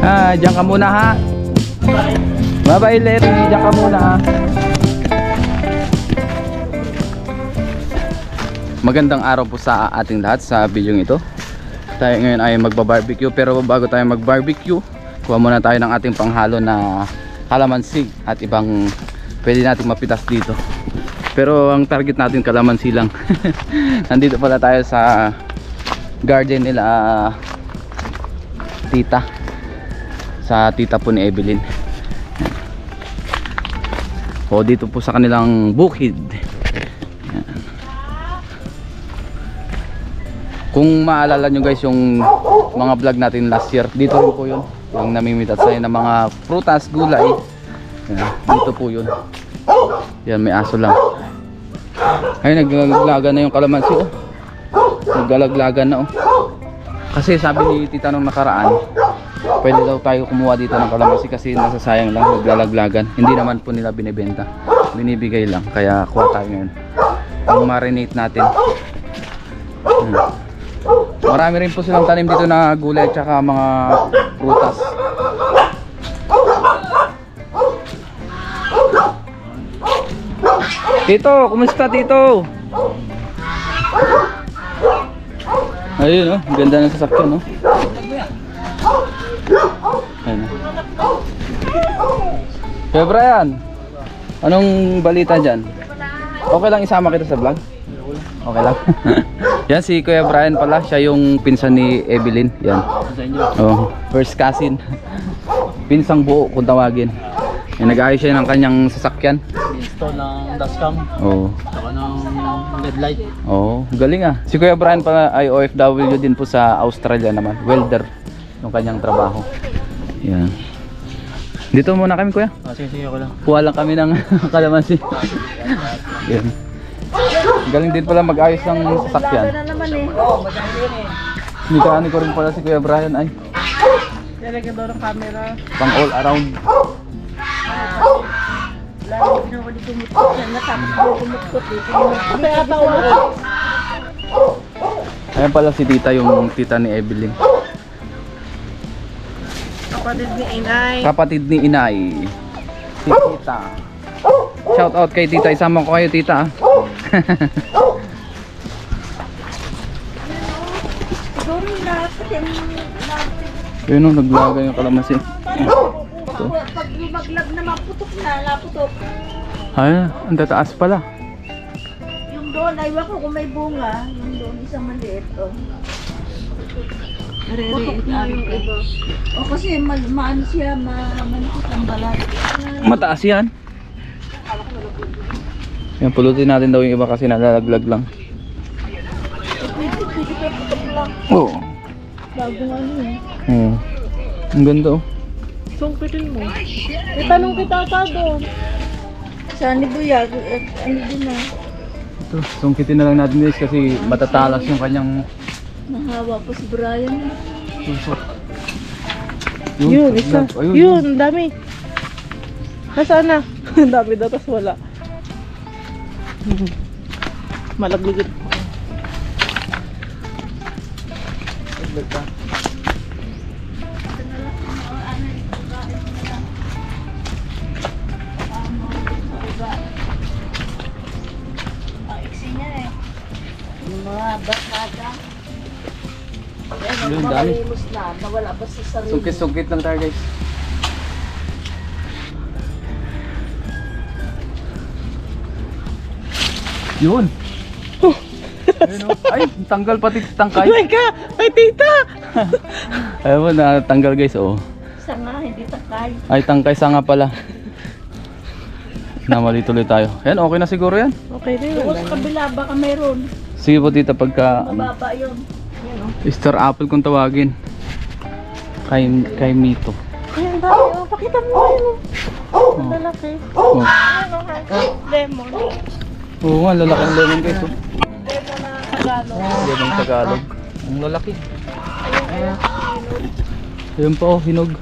Diyan ka muna ha. Bye bye Larry, diyan ka muna ha. Magandang araw po sa ating lahat sa video ito. Tayo ngayon ay magba-barbecue, pero bago tayo mag-barbecue, kuha muna tayo ng ating panghalo na kalamansi at ibang pwede nating mapitas dito. Pero ang target natin kalamansi lang. Nandito pala tayo sa garden nila tita, sa tita po ni Evelyn. O dito po sa kanilang bukid. Kung maalala nyo guys yung mga vlog natin last year, dito rin po yun, yung namimitas tayo ng mga prutas, gulay. Dito po yun. Yan, may aso lang. Ay, naglalaglaga na yung kalamansi oh. Naglalaglaga na oh. Kasi sabi ni tita nung nakaraan, pwede daw tayo kumuha dito ng kalamansi kasi nasasayang lang, naglalaglagan. Hindi naman po nila binibenta, binibigay lang. Kaya kuha tayo ngayon. Ang marinate natin. Marami rin po silang tanim dito na gulay at saka mga prutas. Tito, kumusta Tito? Ayun oh, ganda ng sasakyan oh. Ayun oh. Kaya Brian, anong balita dyan? Okay lang isama kita sa vlog? Okay lang. Yan si Kuya Brian pala, siya yung pinsan ni Evelyn. Yan. Oh, first cousin. Pinsang buo kung tawagin. Yan, nag-aayos siya ng kanyang sasakyan. Install ng dashcam. Oh. Saka ng headlight. Oh, galing ah. Si Kuya Brian pala ay OFW din po sa Australia naman. Welder yung kanyang trabaho. Yan. Dito muna kami Kuya. Sige, ako lang. Kuha lang kami ng kalamansi. Yan. Galing din pala mag-ayos ng sasakyan. Mikaani ko rin pala si Kuya Brian ay. Lalagyan daw ng camera. Pang all around. Lalo pinawali kumutkot yan. Natapos ko kumutkot dito. Kaya ata umutkot. Ayan pala si tita, yung tita ni Evelyn. Kapatid ni Inay. Kapatid ni Inay. Si tita. Shout out kay tita. Isama ko kayo tita. Yun o, naglaga yung kalamansi. Ito. Pag lumaglag na maputok na, naputok. Ay, ang tataas pala. Yung doon, aywa ko kung may bunga. Yung doon, isang maliit. Putok na yung iba. O kasi maano siya, manipis ang balat. Mataas yan. Yan, pulutin natin daw yung iba kasi nalalaglag lang. Pwede ka putok lang. Oo. Bagong ano eh. Oo. Ang ganda oh. Sungkitin mo. May tanong kita ka doon. Saan ni Buya? Ano din na? Ito, sungkitin na lang natin guys kasi matatalas yung kanyang Nahawa pa si Brian. susok. Yun, isa. Ayun, Yun, dami. Nasaan na? Dami daw, tas wala. Malagligid. Yung mga bakada. Yun, dami. Makalimos na, nawala ba sa sarili? Sungkit-sungkit lang tayo guys. Yun. Ayun, oh. Ay, tanggal pati tangkay. Oh my God! Ay, tita! Ayun mo, natanggal guys oh. Isa nga, hindi takay. Ay, tangkay sa nga pala. Namali tuloy tayo. Yan, okay na siguro yan. Okay din. Doon sa kabila, baka mayroon. Sige po tita pagka Mababa yun. Yan o. Star apple kung tawagin. Kay Mito. Ayan, dami o. Pakita mo yun o. Ang lalaki. Oh. Ayan o, lemon. Oo nga, lalaki ng lemon guys oh. Lemon na Tagalog. Lemon Tagalog. Ang lalaki. Ayun, ayun. Ayun pa oh, hinog.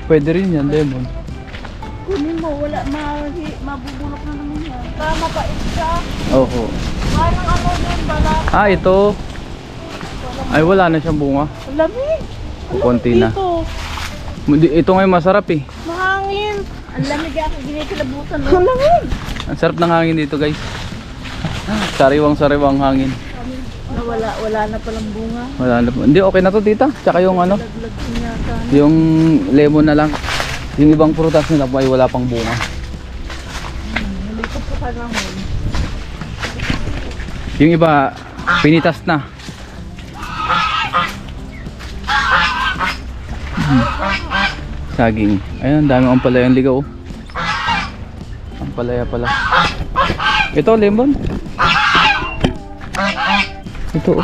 Pwede rin yan, lemon. Kunin mo, wala, mabubulok na naman yan. Tama pa, isa. Oo. Parang ano yun, balat. Ah, ito. Ay, wala na siyang bunga. Ang lamig. Konti na. Dito. Ito ngayon masarap eh. Mahangin. Ang lamig ako, ginikilabutan. Ang lamig. Ang sarap ng hangin dito guys. Sariwang hangin. Wala na palang bunga. Wala na po. Hindi, okay na to tita. Tsaka yung ano, Laglag din yata. yung lemon na lang. Yung ibang prutas nila po ay wala pang bunga. Nalipat ko pa naman. Yung iba, pinitas na. Saging. Ayun, dami ang palayang ligaw. Ang palaya pala. Ito, lemon. Ito oh.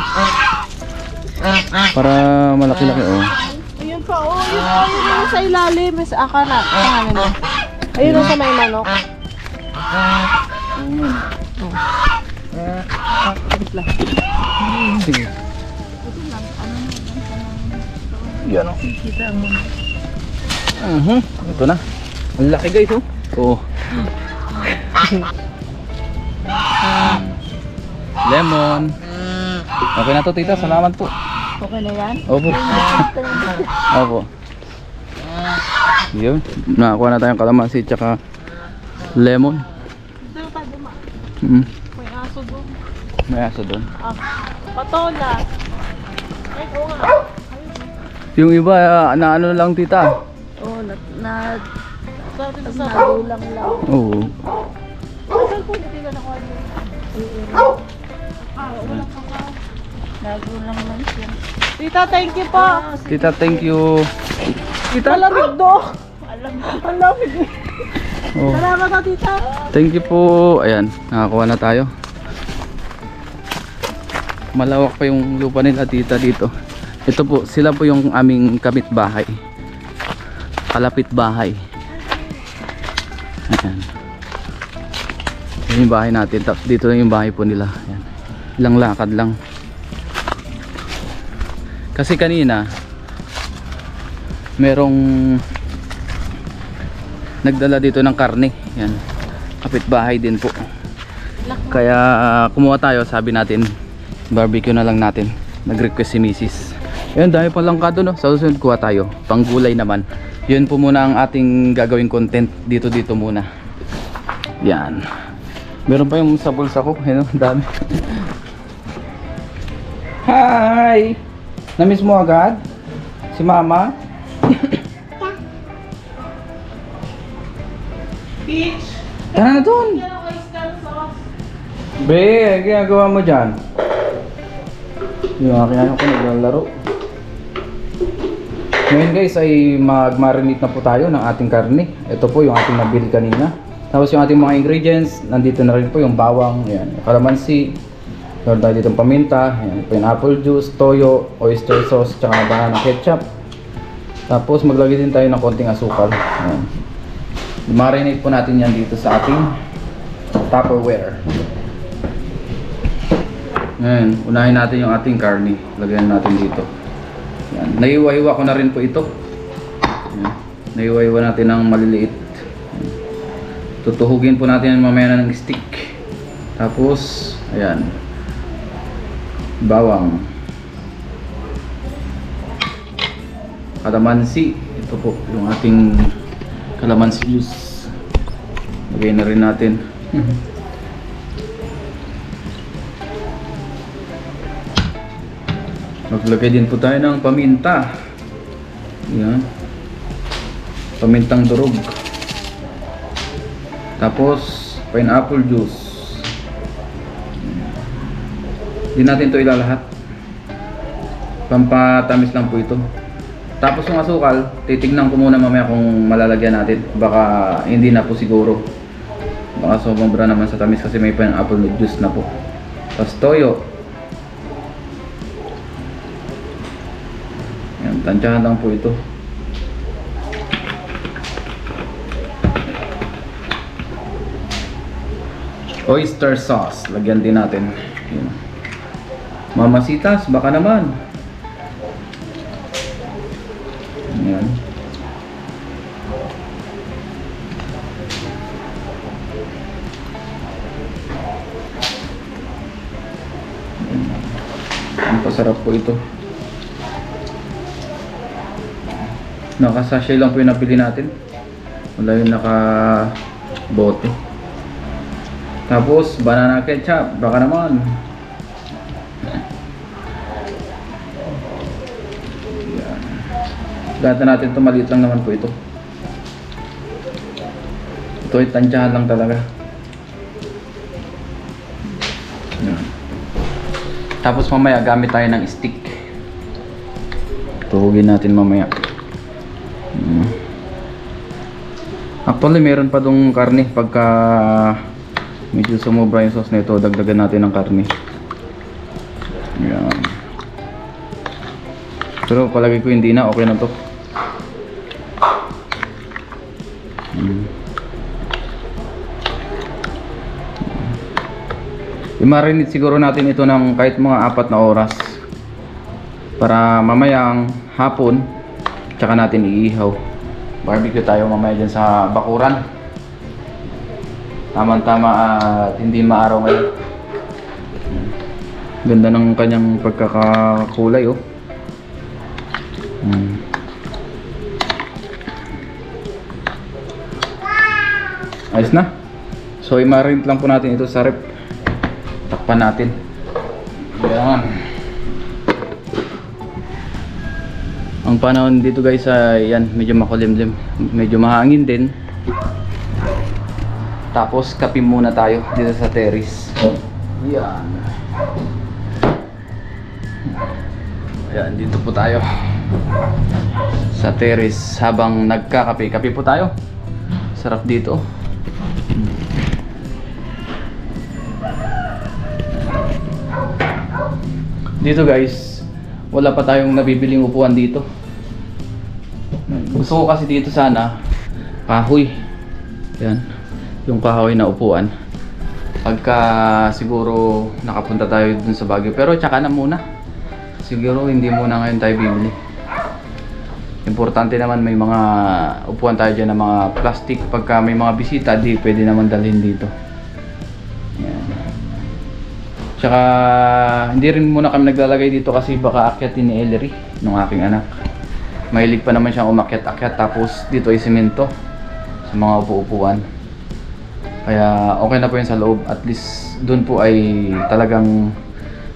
Para malaki-laki oh. Ayun pa, oh. Ayun sa ilalim. May sa akala. Pangalan na. Ayun sa may manok. Sige. Yan oh. Kita ang manok. Ito na. Ang laki guys oh. Oh. Lemon. Okay na to tita, salamat po. Okay na yan? Opo. Opo. Yun, nakakuha na tayong kalamansi tsaka lemon. Ito ka duma. May aso doon. May aso doon. Ah, patola. Ay, oo nga. Yung iba na ano lang tita. Oo, nadulang lang. Oo. Saan po hindi ka nakuha niyo? Wala pa ka. Nadulang lang siya. Tita, thank you po. Tita, thank you. Tita. Malamig do. Malamig. Oh. Salamat ka, tita. Thank you po. Ayan, nakakuha na tayo. Malawak pa yung lupa nila tita dito. Ito po, sila po yung aming kapitbahay. Kalapit bahay. Ayan. Yan yung bahay natin. Tapos dito lang yung bahay po nila. Ayan. Ilang lakad lang. Kasi kanina merong nagdala dito ng karne. Yan. Kapitbahay din po. Kaya kumuha tayo, sabi natin barbecue na lang natin. Nag-request si Mrs. Ayun, dami pa lang kado no. Sa susunod kuha tayo. Panggulay naman. Yun po muna ang ating gagawing content dito muna. Yan. Meron pa yung sa bulsa ko. Ayun, dami. Hi! Namiss mo agad? Si mama? Peach. Tara na doon! Be, ginagawa mo dyan? Yung aking ano ko naglalaro. Ngayon guys ay mag-marinate na po tayo ng ating karne. Ito po yung ating nabili kanina. Tapos yung ating mga ingredients, nandito na rin po yung bawang, yan, kalamansi. Meron tayo dito paminta, yan, pineapple juice, toyo, oyster sauce, tsaka banana ketchup. Tapos maglagay din tayo ng konting asukal. Yan. Marinate po natin yan dito sa ating Tupperware. Ngayon, unahin natin yung ating karne. Lagyan natin dito. Yan. Naiwa-iwa ko na rin po ito. Yan. Naiwa-iwa natin ng maliliit. Yan. Tutuhugin po natin mamaya ng stick. Tapos, ayan. Bawang. Kalamansi. Ito po yung ating kalamansi juice. Lagay na rin natin. Maglagay din po tayo ng paminta. Yan. Pamintang durog. Tapos pineapple juice. Hindi natin ito ilalahat. Pampatamis lang po ito. Tapos yung asukal, titignan ko muna mamaya kung malalagyan natin. Baka hindi na po siguro. Baka sobra naman sa tamis kasi may pineapple juice na po. Tapos toyo. Yan, tansyahan lang po ito. Oyster sauce, lagyan din natin. Yan. Mamasitas, baka naman. Yan. Ang pasarap po ito. Naka-sachet lang po yung napili natin. Wala yung naka-bote. Tapos, banana ketchup. Baka naman. Yan. Gata natin ito. Maliit lang naman po ito. Ito ay tansyahan lang talaga. Yan. Tapos mamaya gamit tayo ng stick. Tuhugin natin mamaya. Actually meron pa dong karne. Pagka medyo sumobra yung sauce na ito, dagdagan natin ng karne. Yan. Pero palagi ko hindi na, okay na to. I-marinate siguro natin ito ng kahit mga 4 na oras para mamayang hapon tsaka natin iihaw. Barbecue tayo mamaya dyan sa bakuran. Tama-tama at hindi maaraw ngayon. Ganda ng kanyang pagkakakulay oh. Ayos na. So i-marinate lang po natin ito sa rep. Takpan natin. Yan. Ang panahon dito guys ay yan, medyo makulimlim, medyo mahangin din. Tapos kape muna tayo dito sa terrace. Yan. Ayan, dito po tayo sa terrace habang nagkakape. Kape po tayo. Sarap dito. Dito guys, wala pa tayong nabibiling upuan dito. Gusto ko kasi dito sana kahoy. Yan, yung kahoy na upuan. Pagka siguro nakapunta tayo dun sa Baguio. Pero tsaka na muna. Siguro hindi muna ngayon tayo bibili. Importante naman may mga upuan tayo dyan na mga plastic. Pagka may mga bisita, di pwede naman dalhin dito. Yan. Tsaka hindi rin muna kami naglalagay dito kasi baka akyatin ni Ellery, nung aking anak. Mahilig pa naman siyang umakyat-akyat, tapos dito ay simento sa mga upo-upuan. Kaya okay na po yun sa loob. At least dun po ay talagang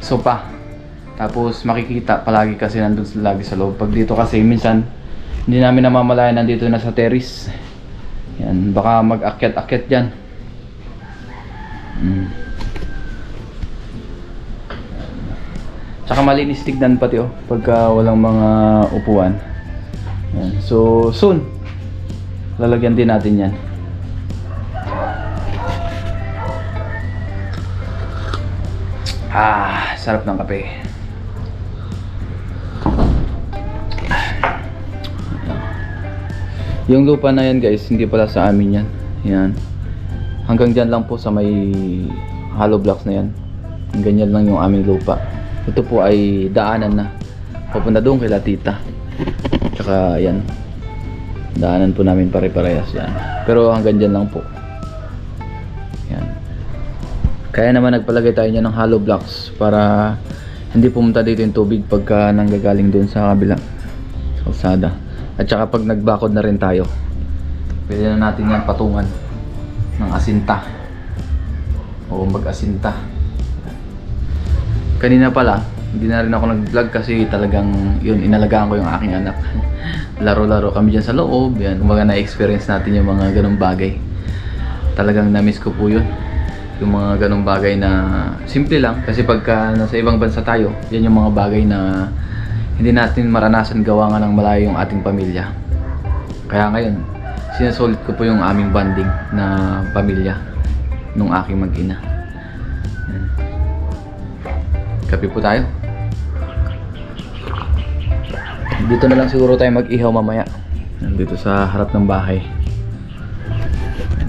sopa. Tapos makikita palagi kasi nandun lagi sa loob. Pag dito kasi minsan hindi namin namamalayan nandito na sa terrace. Yan, baka mag-akyat-akyat dyan. Tsaka malinis tignan pati oh, pagka walang mga upuan. Yan. So soon lalagyan din natin yan. Sarap ng kape. Yung lupa na yan guys, hindi pala sa amin yan. Yan. Hanggang dyan lang po sa may hollow blocks na yan. Ganyan lang yung aming lupa. Ito po ay daanan na. Papunta doon kay Tita. Tsaka yan. Daanan po namin pare-parehas yan. Pero hanggang dyan lang po. Yan. Kaya naman nagpalagay tayo niya ng hollow blocks para hindi pumunta dito yung tubig pagka nanggagaling doon sa kabila sa kalsada. At saka pag nagbakod na rin tayo, pwede na natin yan patungan ng asinta o mag-asinta. Kanina pala hindi na rin ako nag-vlog kasi talagang yun, inalagaan ko yung aking anak. Laro-laro kami dyan sa loob. Yan, kumbaga na-experience natin yung mga ganong bagay. Talagang na-miss ko po yun, yung mga ganong bagay na simple lang. Kasi pagka nasa ibang bansa tayo, yan yung mga bagay na hindi natin maranasan gawa nga ng malayo yung ating pamilya. Kaya ngayon, sinasulit ko po yung aming bonding na pamilya nung aking mag-ina. Yan. Kape po tayo. Dito na lang siguro tayo mag-ihaw mamaya. Dito sa harap ng bahay.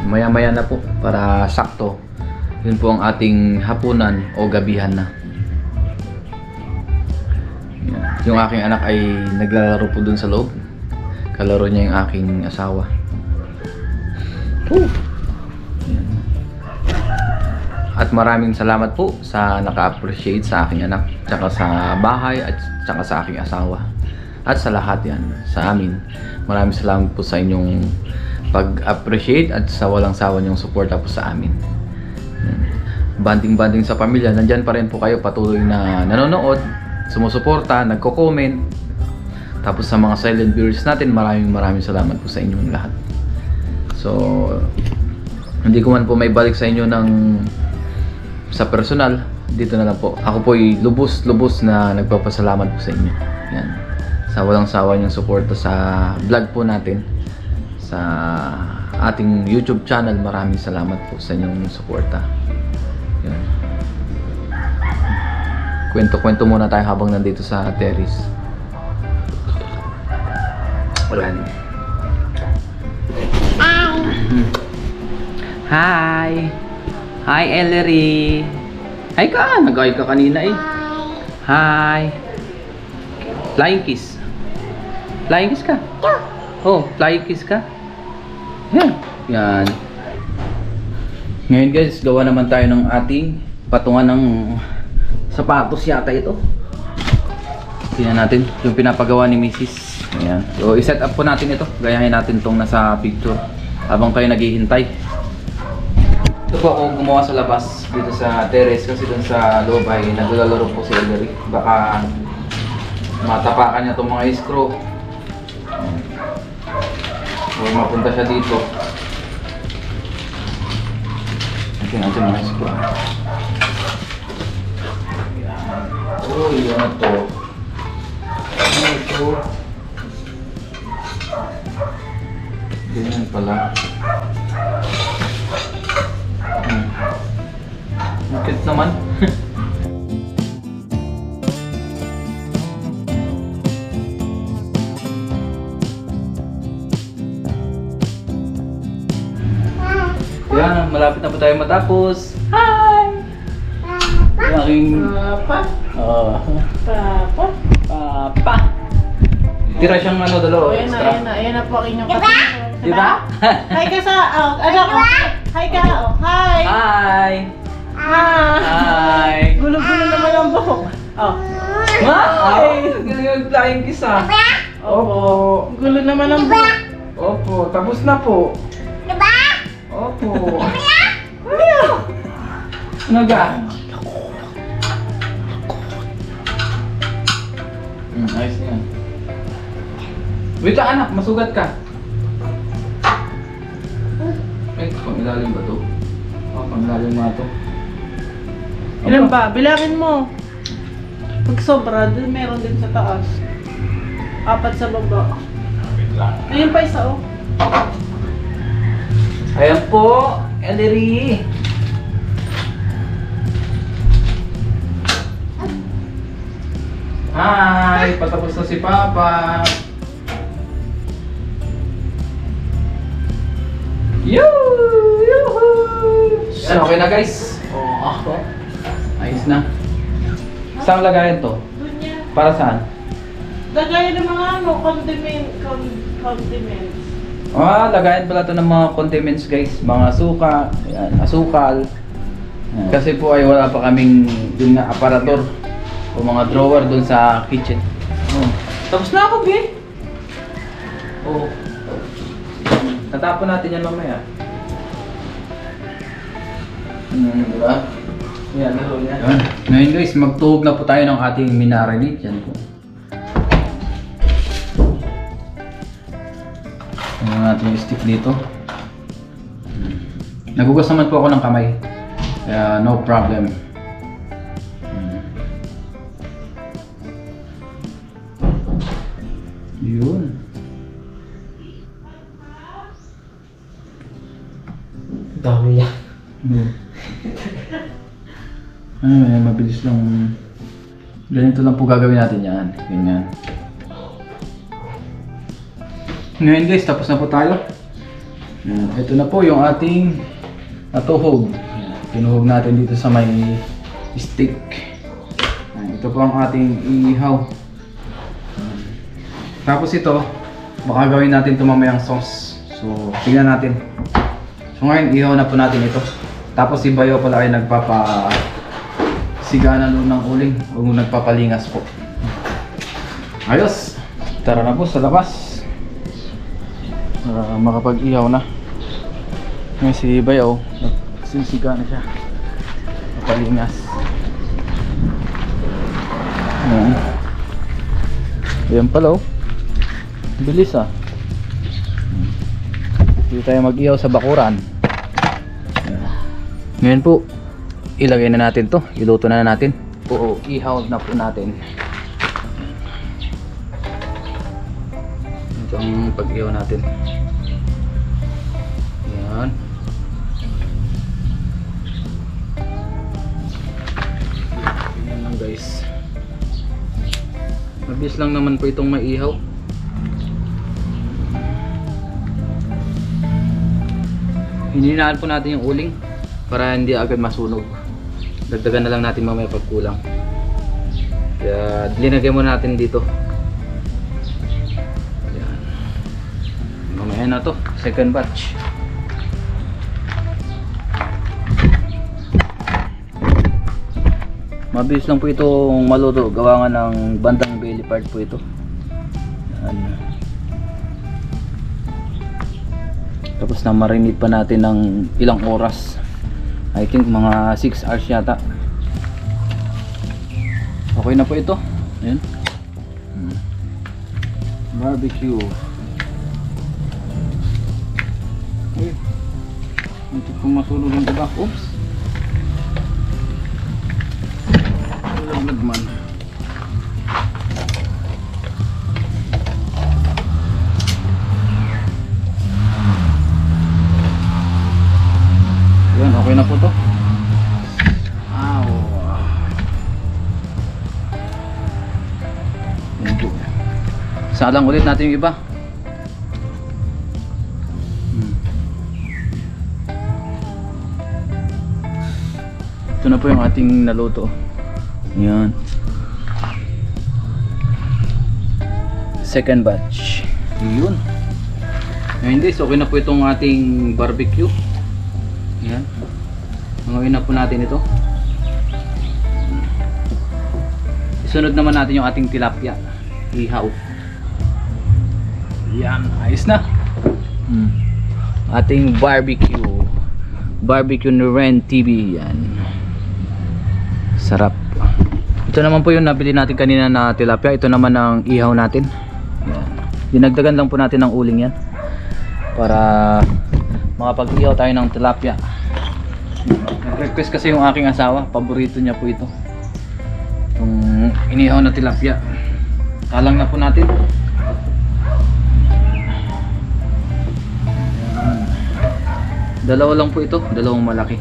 Maya-maya na po para sakto. Yun po ang ating hapunan o gabihan na. Yan. Yung aking anak ay naglalaro po dun sa loob. Kalaro niya yung aking asawa. Yan. At maraming salamat po sa naka-appreciate sa aking anak, tsaka sa bahay at tsaka sa aking asawa. at sa lahat yan, sa amin. Maraming salamat po sa inyong pag-appreciate at sa walang sawa niyong suporta po sa amin. Banding-banding sa pamilya, nandyan pa rin po kayo patuloy na nanonood, sumusuporta, nagko-comment. Tapos sa mga silent viewers natin, maraming salamat po sa inyong lahat. So, hindi ko man po may balik sa inyo sa personal, dito na lang po. Ako po ay lubos na nagpapasalamat po sa inyo. Yan. Sa walang sawa niyong suporta sa vlog po natin. Sa ating YouTube channel, maraming salamat po sa inyong suporta. Yan. Kwento-kwento muna tayo habang nandito sa terrace. Wala na. Hi! Hi, Ellery! Hi ka! Nag-hi ka kanina eh. Hi! Flying kiss. Flying kiss ka? Oh, flying kiss ka? Yan. Yan. Ngayon guys, gawa naman tayo ng ating patungan ng sapatos yata ito. Tingnan natin yung pinapagawa ni Mrs. Ayan. So, i-set up po natin ito. Gayahin natin itong nasa picture habang kayo naghihintay. Ito po ako gumawa sa labas dito sa terrace kasi dun sa loob ay naglalaro po si Ellery. Baka matapakan niya itong mga screw. O mapunta siya dito. Natin mga screw. Uy, ano to? Ano ito? Ganyan pala. Cute naman. Yan, malapit na po tayo matapos. Hi! Yung aking... Papa? Papa? Papa! Tira siyang ano, dalawa, extra. Ayan na po ang inyong kasama. Diba? Hi ka sa, anak ko. Hi ka, hi! Hi! Hi! Gulo-gulo naman ang buhok. Hi! Galing yung flying kiss ah. Opo. Gulo naman ang buhok. Opo, tapos na po. Opo. Ano ga? Ayos na yan. Wait lang anak, masugat ka. Eh, pang-ilalim ba to? Oh, pang-ilalim nga to. Ilan ba? Bilangin mo. Pag sobra, dun meron din sa taas. 4 sa baba. Ayun pa isa oh. Ayan po, Ellery. Hi! Patapos na si Papa. Yoo-hoo! Yan, okay na guys. Oh, ayos na. Saan lagayan to? Dun yan. Para saan? Lagayan ng mga ano, condiments. Lagayan pala to ng mga condiments guys. Mga suka, ayan, asukal. Ayan. Kasi po ay wala pa kaming dun na aparador o mga drawer dun sa kitchen. Oh. Tapos na ako, Bi. Oh. Tatapon natin yan mamaya. Diba? Yan, laro yan. Ngayon guys, magtuhog na po tayo ng ating minarinate. Yan po. Tingnan natin yung stick dito. Nagugas naman po ako ng kamay. Kaya no problem. Yun. Dami yan. Ay, mabilis lang. Ganito lang po gagawin natin yan. Ganyan. Ngayon guys, tapos na po tayo. Ito na po yung ating natuhog. Tinuhog natin dito sa may stick. Ito po ang ating ihaw. Tapos ito, baka gawin natin ito mamayang sauce. So, tingnan natin. So ngayon, ihaw na po natin ito. Tapos si Bayo pala ay nagpapasigana nun ng uling o nagpapalingas po. Ayos! Tara na po sa labas. Para makapag-ihaw na. Ngayon si Bayaw, nagsisiga na siya. Napalingas. Ayan. Ayan pala oh. Bilis ah. Dito tayo mag-ihaw sa bakuran. Ayan. Ngayon po, ilagay na natin to. Iluto na natin. Oo, ihaw na po natin. Ito ang pag-ihaw natin. Ayan. Ayan lang guys. Mabilis lang naman po itong maihaw. Hininaan po natin yung uling para hindi agad masunog. Dagdagan na lang natin mamaya pag kulang. Kaya linagay muna natin dito. Ayan. Mamaya na to, second batch. Mabilis lang po itong maluto. Gawa nga ng bandang belly part po ito. Ayan. Tapos na marinate pa natin ng ilang oras. I think mga 6 hours yata. Okay na po ito. Ayan. Barbecue. Ay, hindi ko masunog ang iba. Oops. Lamad man. Yan, okay na po to. Ow. Yan po. Salang ulit natin yung iba. Ito na po yung ating naluto. Yan. Second batch. Yun. Ngayon guys, okay na po itong ating barbecue. Yan. Ngayon na po natin ito. Isunod naman natin yung ating tilapia. Ihaw. Yan. Ayos na. Ating barbecue. Barbecue ni Ren TV. Yan. Sarap. Ito naman po yung nabili natin kanina na tilapia. Ito naman ang ihaw natin. Yan. Dinagdagan lang po natin ng uling yan. Para makapag-ihaw tayo ng tilapia. Nag-request kasi yung aking asawa. Paborito niya po ito. Itong inihaw na tilapia. Talang na po natin. Yan. Dalawa lang po ito. Dalawang malaki.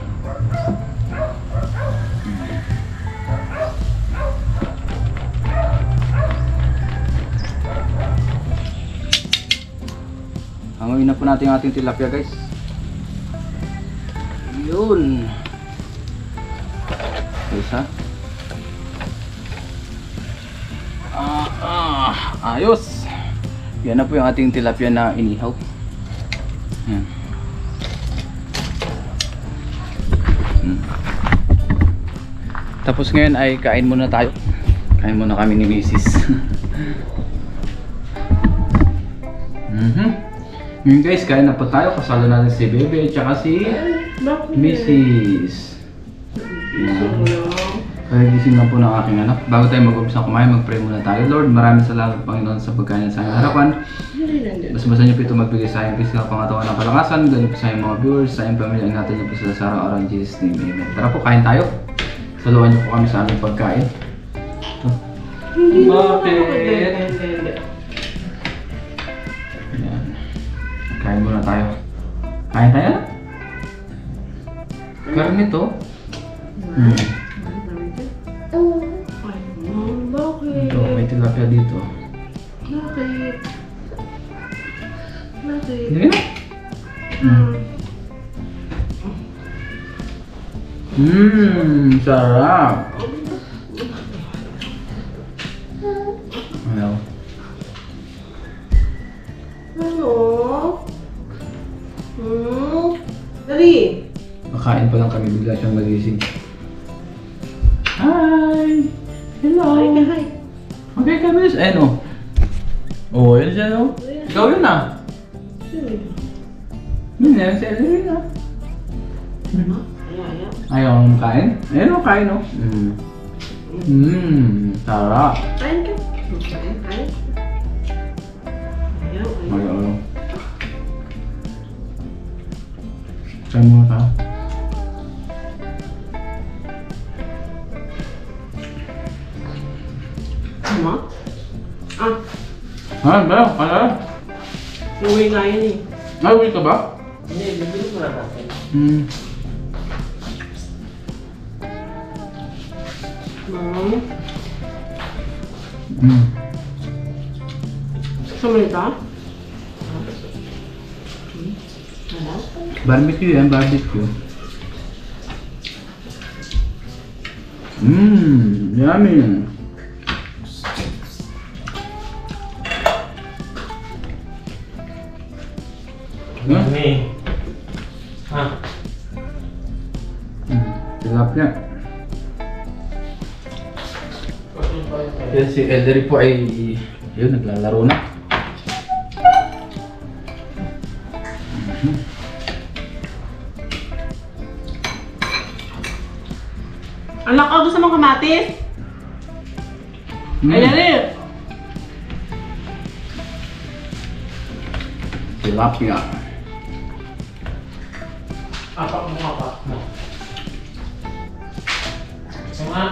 Hanguin na po natin ang ating tilapia guys. Yun. Isa. Ayos. Yan na po yung ating tilapia na inihaw. Yan. Tapos ngayon ay kain muna tayo. Kain muna kami ni Mrs. Ngayon guys, kain na po tayo. Kasalo natin si Bebe at saka si Mrs. Kaya gising na po ng aking anak. Bago tayo mag-umpisa kumain, mag-pray muna tayo. Lord, maraming salamat Panginoon sa pagkain sa aming harapan. Basta niyo po ito magbigay sa aking physical pangatawan ng kalakasan. Ganun po sa aming mga viewers, sa aming pamilya. Ingatan niyo po sila sa araw-araw in Jesus' name. Amen. Tara po, kain tayo. Saluhan niyo po kami sa aming pagkain. Bakit? Yan. Kain muna tayo. Kain tayo? Karne to? Bakit? Ito, may tilapia dito. Bakit? Bakit? Hindi na? Sarap. Ano? Ano? Dali! Makain pa lang kami, bigla siyang nagising. Hi! Hello! Hi ka, hi! Okay ka, Miss? Ayun o. Oo, yun siya no? Ikaw yun ah. Yun yan, si Ellery na. Ayaw mong kain? Ayun o, kain o. Sarap. Kain ka. Kain. Ayaw. Ayaw. Kain muna ka. Ano? Ba? Kala? Uwi nga yun eh. Ay, uwi ka ba? Hindi, bibili mo na natin. Sumunita? Barbecue yan, barbecue. Yummy. Yummy. Ha? Tilapia. Yan si Ellery po ay yun, naglalaro na. Anak ko, gusto mong kamatis? Ellery! Tilapia. Apak mo. Ito nga.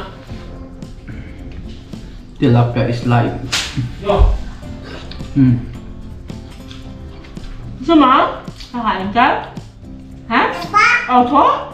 Tilapia is life. Yo. Gusto mo? Kakain ka? Ha? Opo?